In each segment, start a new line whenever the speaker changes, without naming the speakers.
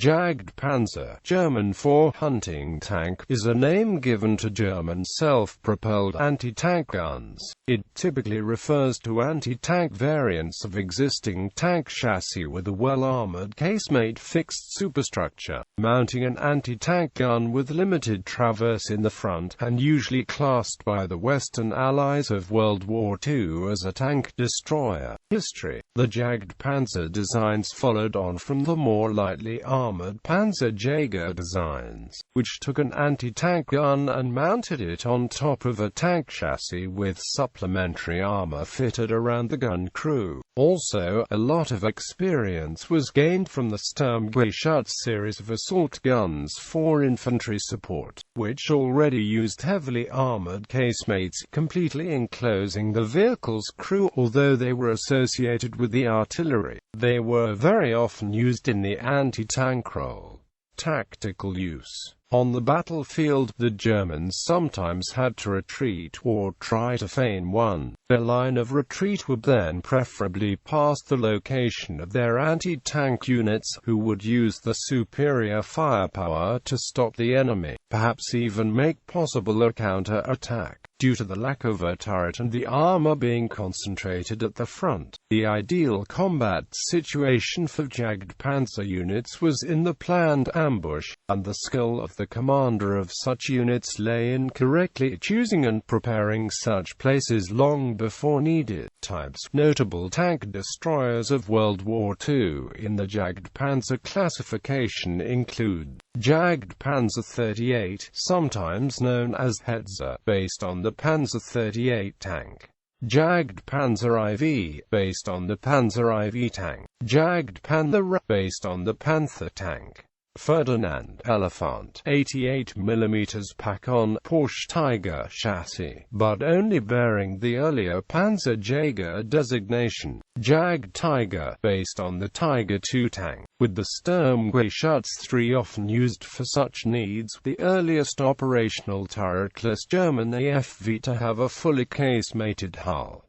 Jagdpanzer, German for hunting tank, is a name given to German self-propelled anti-tank guns. It typically refers to anti-tank variants of existing tank chassis with a well-armored casemate fixed superstructure, mounting an anti-tank gun with limited traverse in the front, and usually classed by the Western Allies of World War II as a tank destroyer. History: the Jagdpanzer designs followed on from the more lightly armored Panzerjäger designs, which took an anti-tank gun and mounted it on top of a tank chassis with supplementary armor fitted around the gun crew. Also, a lot of experience was gained from the Sturmgeschütz series of assault guns for infantry support, which already used heavily armored casemates completely enclosing the vehicle's crew. Although they were associated with the artillery, they were very often used in the anti-tank role. Tactical use: on the battlefield, the Germans sometimes had to retreat or try to feign one. Their line of retreat would then preferably pass the location of their anti-tank units, who would use the superior firepower to stop the enemy, perhaps even make possible a counter-attack. Due to the lack of a turret and the armor being concentrated at the front, the ideal combat situation for Jagdpanzer units was in the planned ambush, and the skill of the commander of such units lay in correctly choosing and preparing such places long before needed. Types: notable tank destroyers of World War II in the Jagdpanzer classification include Jagdpanzer 38, sometimes known as Hetzer, based on the Panzer 38 tank. Jagdpanzer IV, based on the Panzer IV tank. Jagdpanzer, based on the Panther tank. Ferdinand Elephant, 88mm pack-on Porsche Tiger chassis, but only bearing the earlier Panzerjäger designation. Jag Tiger, based on the Tiger II tank, with the Sturmgeschütz 3 often used for such needs, the earliest operational turretless German AFV to have a fully casemated hull.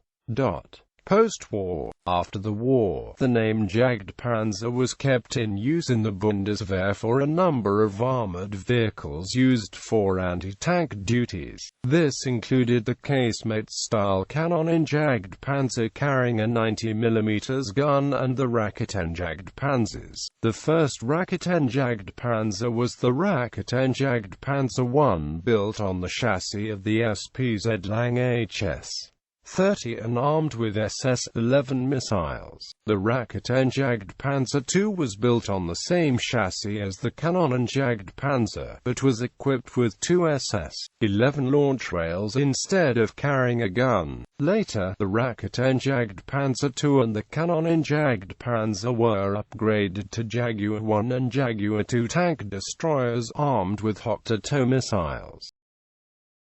Post-war: after the war, the name Jagdpanzer was kept in use in the Bundeswehr for a number of armored vehicles used for anti-tank duties. This included the casemate-style cannon in Jagdpanzer carrying a 90mm gun and the Raketen-Jagdpanzers. The first Raketen-Jagdpanzer was the Raketen-Jagdpanzer 1, built on the chassis of the SPZ Lang HS-30 and armed with SS-11 missiles. The Raketen-Jagdpanzer II was built on the same chassis as the Kanonen-Jagdpanzer, but was equipped with 2 SS-11 launch rails instead of carrying a gun. Later, the Raketen-Jagdpanzer II and the Kanonen-Jagdpanzer were upgraded to Jaguar 1 and Jaguar 2 tank destroyers armed with Hawk-to-tow missiles.